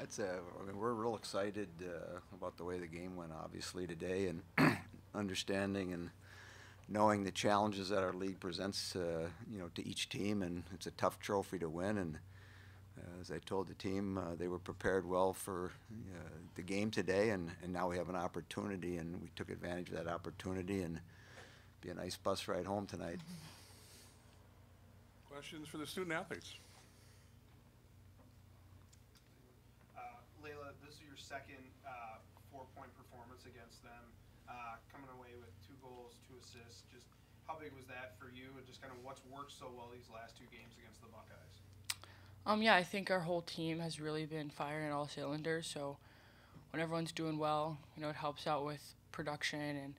I mean, we're real excited about the way the game went, obviously, today, and understanding and knowing the challenges that our league presents, to each team, and it's a tough trophy to win. And as I told the team, they were prepared well for the game today, and now we have an opportunity, and we took advantage of that opportunity, and be a nice bus ride home tonight. Questions for the student athletes? Layla, this is your second 4-point performance against them, coming away with 2 goals, 2 assists. Just how big was that for you, and just kind of what's worked so well these last 2 games against the Buckeyes? Yeah, I think our whole team has really been firing all cylinders. So when everyone's doing well, it helps out with production and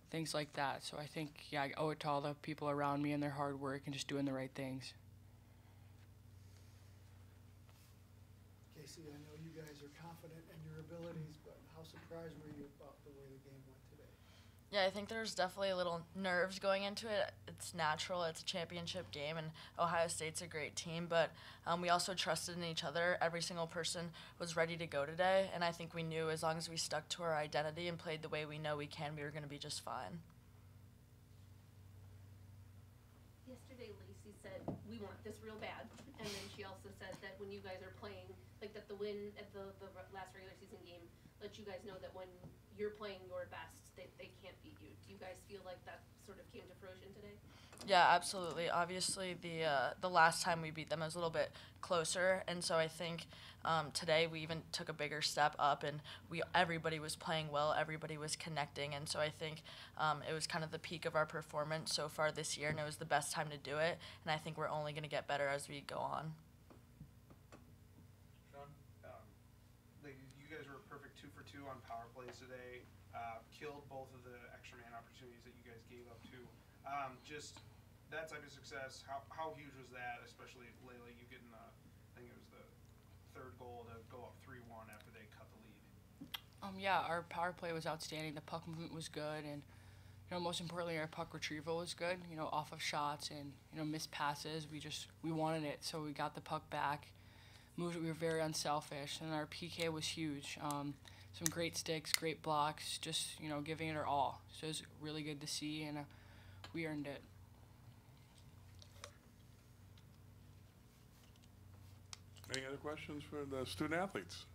things like that. So I think, I owe it to all the people around me and their hard work and just doing the right things. Casey, I know you guys are confident in your abilities, but how surprised were you about the way the game went today? Yeah, I think there's definitely a little nerves going into it. It's natural. It's a championship game, and Ohio State's a great team, but we also trusted in each other. Every single person was ready to go today, and I think we knew as long as we stuck to our identity and played the way we know we can, we were going to be just fine. Yesterday, Lacey said, we want this real bad, and then she also said that when you guys are playing, like that the win at the last regular season game let you guys know that when you're playing your best, they can't beat you. Do you guys feel like that sort of came to fruition today? Yeah, absolutely. Obviously, the last time we beat them was a little bit closer, and so I think today we even took a bigger step up, and everybody was playing well, everybody was connecting, and so I think it was kind of the peak of our performance so far this year, and it was the best time to do it, and I think we're only going to get better as we go on. Sean, you guys were a perfect 2 for 2 on power plays today. Killed both of the extra man opportunities that you guys gave up to. Just that type of success, how huge was that, especially Layla, you getting I think it was the 3rd goal to go up 3-1 after they cut the lead? Yeah, our power play was outstanding. The puck movement was good, and most importantly, our puck retrieval was good. Off of shots and missed passes, we wanted it, so we got the puck back, moved it. We were very unselfish, and our PK was huge. Some great sticks, great blocks, just giving it our all. So it was really good to see, and we earned it. Any other questions for the student athletes?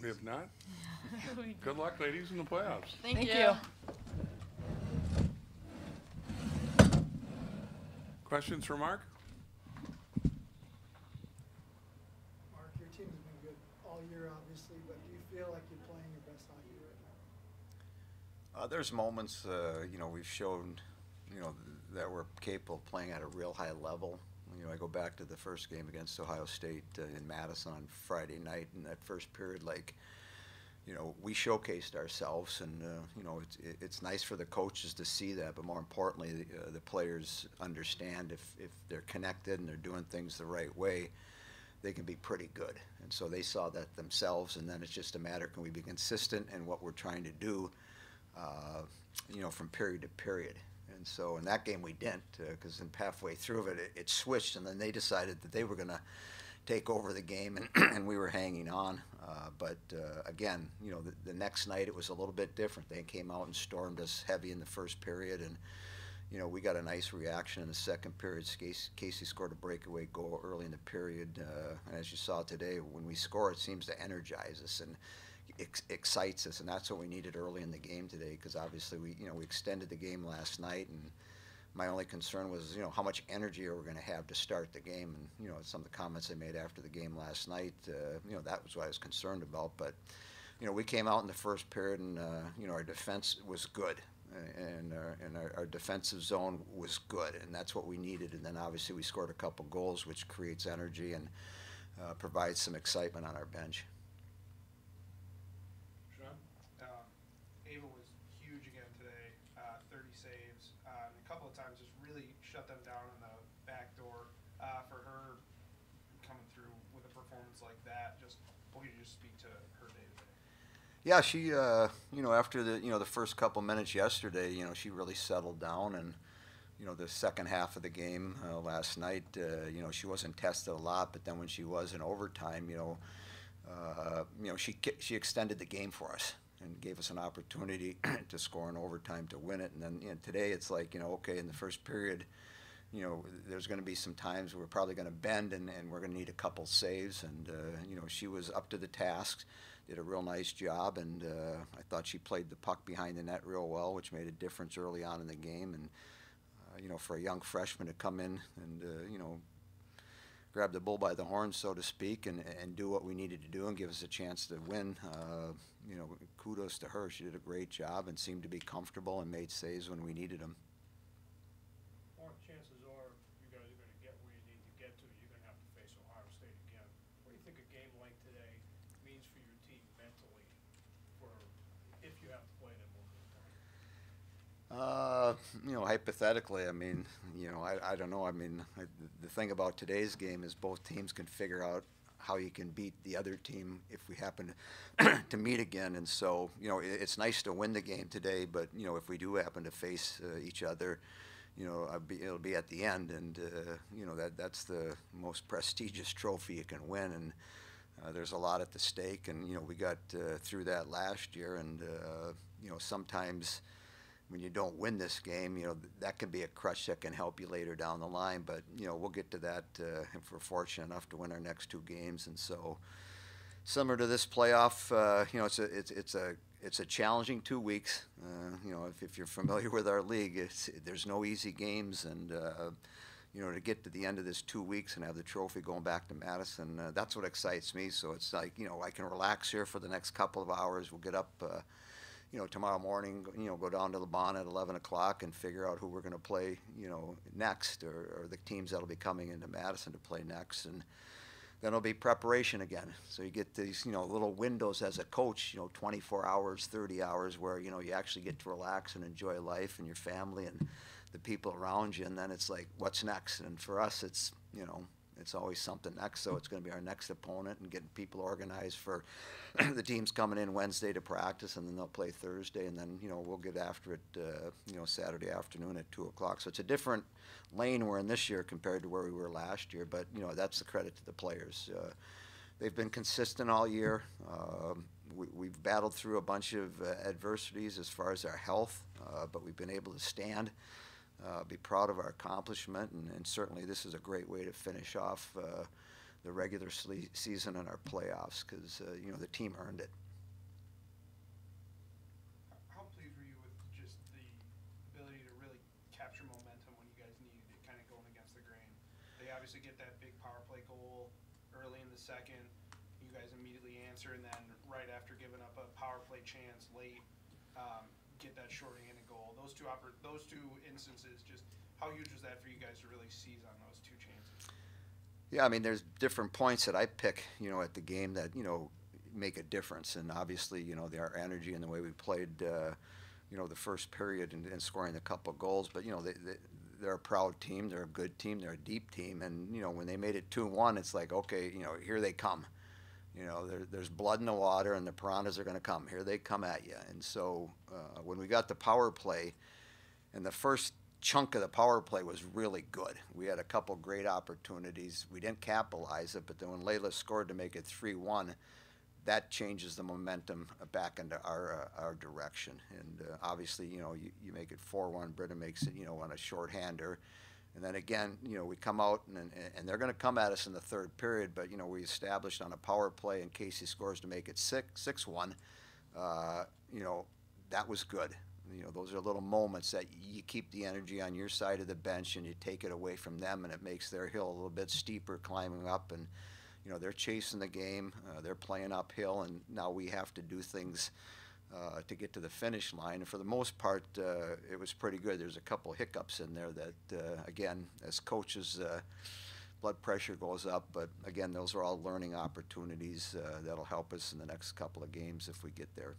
If not, good luck, ladies, in the playoffs. Thank you. Questions for Mark? Mark, your team's been good all year, obviously, but do you feel like you're playing your best hockey right now? There's moments, we've shown, that we're capable of playing at a real high level. I go back to the first game against Ohio State in Madison on Friday night, in that first period, we showcased ourselves, and it's nice for the coaches to see that, but more importantly, the players understand if they're connected and they're doing things the right way, they can be pretty good. And so they saw that themselves, and then it's just a matter, can we be consistent in what we're trying to do, from period to period. And so in that game we didn't, because halfway through it switched, and then they decided that they were going to take over the game, and we were hanging on. But again, the next night it was a little bit different. They came out and stormed us heavy in the first period, and we got a nice reaction in the second period. Casey scored a breakaway goal early in the period. And as you saw today, when we score, it seems to energize us and excites us, and that's what we needed early in the game today, because obviously we extended the game last night, and my only concern was how much energy are we going to have to start the game, and some of the comments I made after the game last night, that was what I was concerned about. But we came out in the first period, and our defense was good, and our defensive zone was good, and that's what we needed. And then obviously we scored a couple goals, which creates energy and provides some excitement on our bench. Ava was huge again today, 30 saves, and a couple of times just really shut them down in the back door. For her coming through with a performance like that, just what could you just speak to her day today? Yeah, she, after the first couple minutes yesterday, she really settled down, and the second half of the game last night, she wasn't tested a lot, but then when she was in overtime, she extended the game for us and gave us an opportunity to score in overtime to win it. And then today it's like, okay, in the first period, there's going to be some times we're probably going to bend and we're going to need a couple saves. And, she was up to the task, did a real nice job. And I thought she played the puck behind the net real well, which made a difference early on in the game. And, for a young freshman to come in and, grab the bull by the horns, so to speak, and do what we needed to do and give us a chance to win, kudos to her. She did a great job and seemed to be comfortable and made saves when we needed them. Mark, chances are you guys are going to get where you need to get to. You're going to have to face Ohio State again. What do you think a game like today means for your team mentally, for if you have to play them one more time? Hypothetically, I mean, I don't know. I mean, the thing about today's game is both teams can figure out how you can beat the other team if we happen to meet again. And so, it's nice to win the game today, but, if we do happen to face each other, it'll be at the end. And, that's the most prestigious trophy you can win. And there's a lot at the stake. And, we got through that last year. And, sometimes when you don't win this game, that can be a crutch that can help you later down the line. But, we'll get to that if we're fortunate enough to win our next two games. And so, similar to this playoff, it's a challenging 2 weeks. If you're familiar with our league, there's no easy games. And, to get to the end of this 2 weeks and have the trophy going back to Madison, that's what excites me. So it's like, I can relax here for the next couple of hours. We'll get up tomorrow morning, go down to Le Bon at 11 o'clock and figure out who we're going to play, next, or the teams that'll be coming into Madison to play next. And then it'll be preparation again. So you get these, little windows as a coach, 24 hours, 30 hours where, you actually get to relax and enjoy life and your family and the people around you. And then it's like, what's next? And for us, it's, it's always something next. So it's going to be our next opponent and getting people organized for the teams coming in Wednesday to practice, and then they'll play Thursday, and then, we'll get after it, Saturday afternoon at 2 o'clock. So it's a different lane we're in this year compared to where we were last year, but, that's the credit to the players. They've been consistent all year. We've battled through a bunch of adversities as far as our health, but we've been able to stand. Be proud of our accomplishment, and certainly this is a great way to finish off the regular season and our playoffs because, the team earned it. How pleased were you with just the ability to really capture momentum when you guys needed it, kind of going against the grain? They obviously get that big power play goal early in the second. You guys immediately answer, and then right after giving up a power play chance late, get that shorthanded goal. Those two instances, just how huge was that for you guys to really seize on those two chances? Yeah, I mean, there's different points that I pick, at the game that, make a difference. And obviously, our energy and the way we played, the first period and scoring a couple of goals. But, they're a proud team. They're a good team. They're a deep team. And, when they made it 2-1, it's like, okay, here they come. There's blood in the water, and the Piranhas are going to come. Here they come at you. And so when we got the power play, and the first chunk of the power play was really good. We had a couple great opportunities. We didn't capitalize it, but then when Layla scored to make it 3-1, that changes the momentum back into our direction. And obviously, you make it 4-1. Britta makes it, on a shorthander. And then again, we come out, and they're going to come at us in the third period, but, we established on a power play, and Casey scores to make it 6-1. That was good. Those are little moments that you keep the energy on your side of the bench, and you take it away from them, and it makes their hill a little bit steeper climbing up. And, they're chasing the game. They're playing uphill, and now we have to do things to get to the finish line. And for the most part, it was pretty good. There's a couple hiccups in there that, again, as coaches, blood pressure goes up. But, again, those are all learning opportunities that'll help us in the next couple of games if we get there.